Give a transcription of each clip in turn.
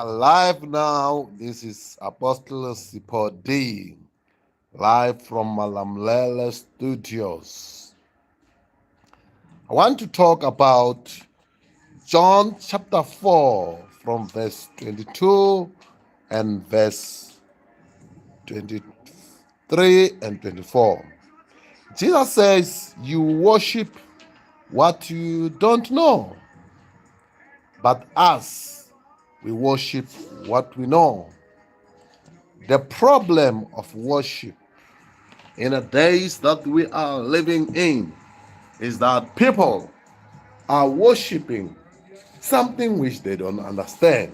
alive now. This is Apostle Sipodi, live from Malamulele Studios. I want to talk about John chapter 4 from verse 22 and verse 23 and 24. Jesus says, "You worship what you don't know, but us, we worship what we know." The problem of worship in the days that we are living in is that people are worshiping something which they don't understand.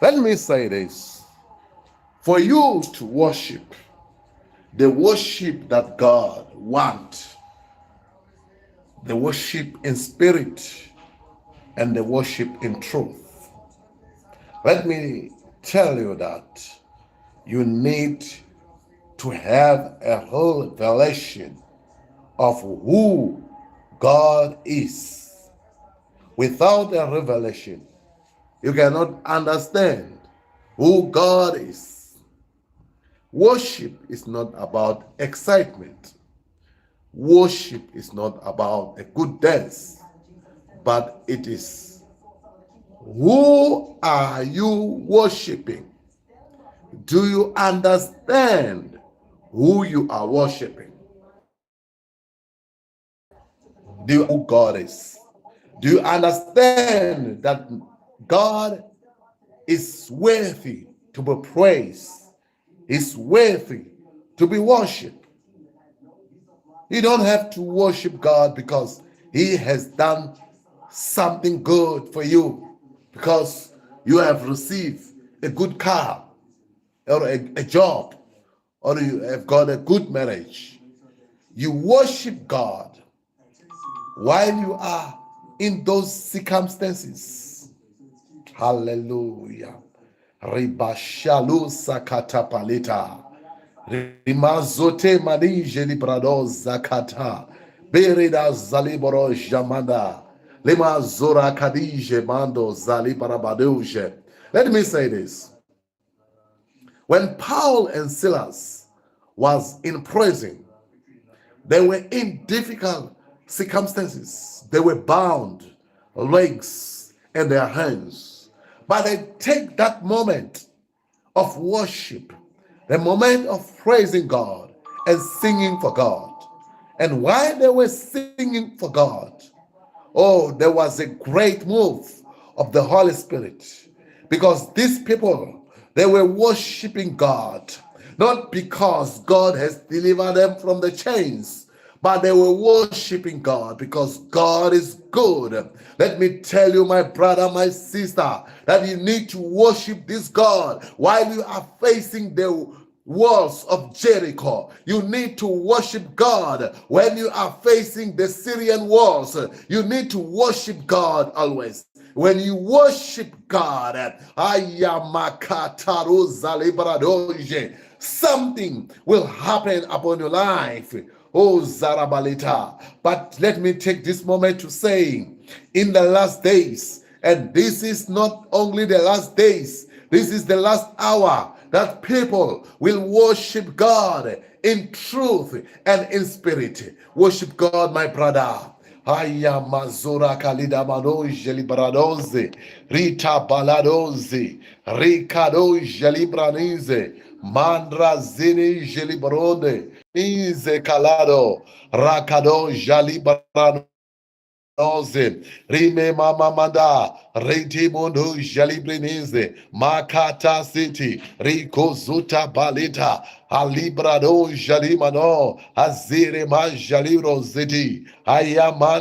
Let me say this. For you to worship the worship that God wants, the worship in spirit and the worship in truth, let me tell you that you need to have a whole revelation of who God is. Without a revelation, you cannot understand who God is. Worship is not about excitement. Worship is not about a good dance, but it is, who are you worshiping? Do you understand who you are worshiping? Do you know who God is? Do you understand that God is worthy to be praised? Is worthy to be worshipped. You don't have to worship God because He has done something good for you, because you have received a good car or a job, or you have got a good marriage. You worship God while you are in those circumstances. Hallelujah. Ribashalu sakata palita. Rimazote manije librado zakata. Berida zaliboro jamanda. Lima zora kadije mando zalibarabaduje. Let me say this. When Paul and Silas was in prison, they were in difficult circumstances. They were bound, legs and their hands. But they take that moment of worship, the moment of praising God and singing for God. And while they were singing for God, oh, there was a great move of the Holy Spirit, because these people, they were worshiping God, not because God has delivered them from the chains, but they were worshiping God because God is good. Let me tell you, my brother, my sister, that you need to worship this God while you are facing the walls of Jericho. You need to worship God when you are facing the Syrian walls. You need to worship God always. When you worship God, something will happen upon your life. Oh, Zarabalita. But let me take this moment to say, in the last days, and this is not only the last days, this is the last hour, that people will worship God in truth and in spirit. Worship God, my brother. Aya mazura kalida manoje libradoze, rita baladoze, rikadoje libranize, mandra zini jelibronde, ize kalado, rakado jalibrano. Rime mama manda, reti mundu jalibrinize, makata city, rico zuta balita, alibrado jalimano, azire ma jaliro ziti, ayaman.